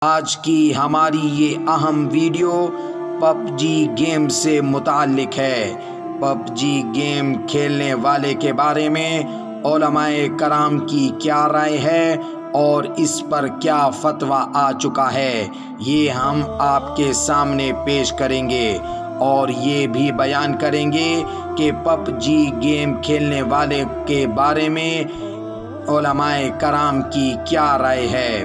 آج کی ہماری یہ اہم ویڈیو پب جی گیم سے متعلق ہے۔ پب جی گیم کھیلنے والے کے بارے میں علماء کرام کی کیا رائے ہے اور اس پر کیا فتویٰ آ چکا ہے، یہ ہم آپ کے سامنے پیش کریں گے اور یہ بھی بیان کریں گے کہ پب جی گیم کھیلنے والے کے بارے میں علماء کرام کی کیا رائے ہے۔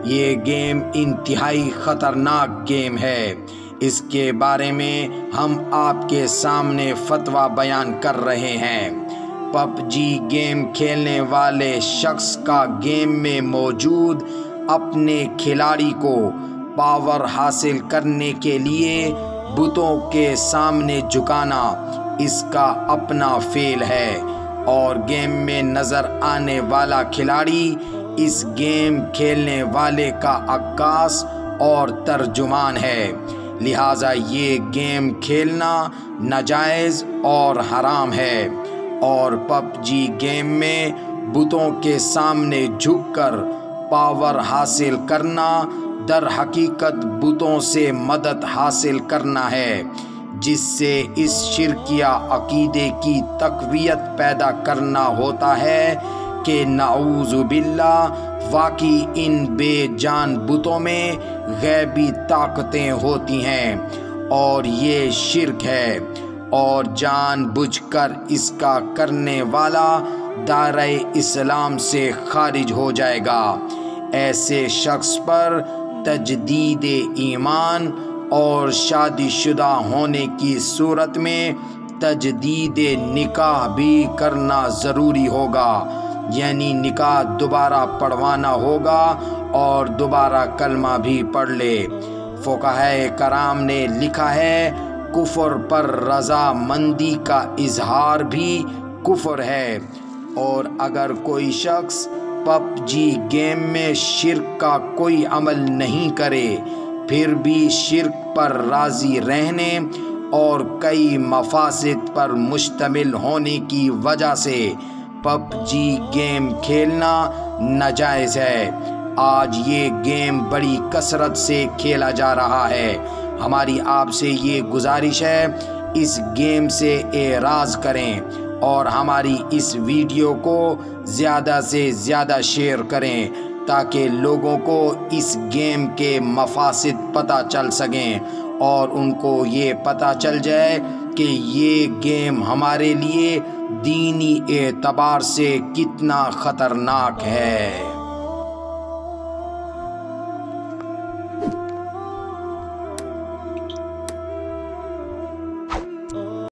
یہ گیم انتہائی خطرناک گیم ہے۔ اس کے بارے میں ہم آپ کے سامنے فتویٰ بیان کر رہے ہیں۔ پب جی گیم کھیلنے والے شخص کا گیم میں موجود اپنے کھلاڑی کو پاور حاصل کرنے کے لیے بتوں کے سامنے جھکانا اس کا اپنا فعل ہے، اور گیم میں نظر آنے والا کھلاڑی اس گیم کھیلنے والے کا عکاس اور ترجمان ہے، لہٰذا یہ گیم کھیلنا ناجائز اور حرام ہے۔ اور پب جی گیم میں بتوں کے سامنے جھک کر پاور حاصل کرنا در حقیقت بتوں سے مدد حاصل کرنا ہے، جس سے اس شرکیہ عقیدے کی تقویت پیدا کرنا ہوتا ہے کہ نعوذ باللہ واقعی ان بے جان بتوں میں غیبی طاقتیں ہوتی ہیں اور یہ شرک ہے، اور جان بوجھ کر اس کا کرنے والا دائرہ اسلام سے خارج ہو جائے گا۔ ایسے شخص پر تجدید ایمان اور شادی شدہ ہونے کی صورت میں تجدید نکاح بھی کرنا ضروری ہوگا، یعنی نکاح دوبارہ پڑھوانا ہوگا اور دوبارہ کلمہ بھی پڑھ لے۔ فقہائے کرام نے لکھا ہے کفر پر رضا مندی کا اظہار بھی کفر ہے، اور اگر کوئی شخص پب جی گیم میں شرک کا کوئی عمل نہیں کرے پھر بھی شرک پر راضی رہنے اور کئی مفاسد پر مشتمل ہونے کی وجہ سے پب جی گیم کھیلنا ناجائز ہے۔ آج یہ گیم بڑی کثرت سے کھیلا جا رہا ہے۔ ہماری آپ سے یہ گزارش ہے اس گیم سے اعراض کریں اور ہماری اس ویڈیو کو زیادہ سے زیادہ شیئر کریں تاکہ لوگوں کو اس گیم کے مفاسد پتہ چل سکیں اور ان کو یہ پتہ چل جائے کہ یہ گیم ہمارے لیے دینی اعتبار سے کتنا خطرناک ہے۔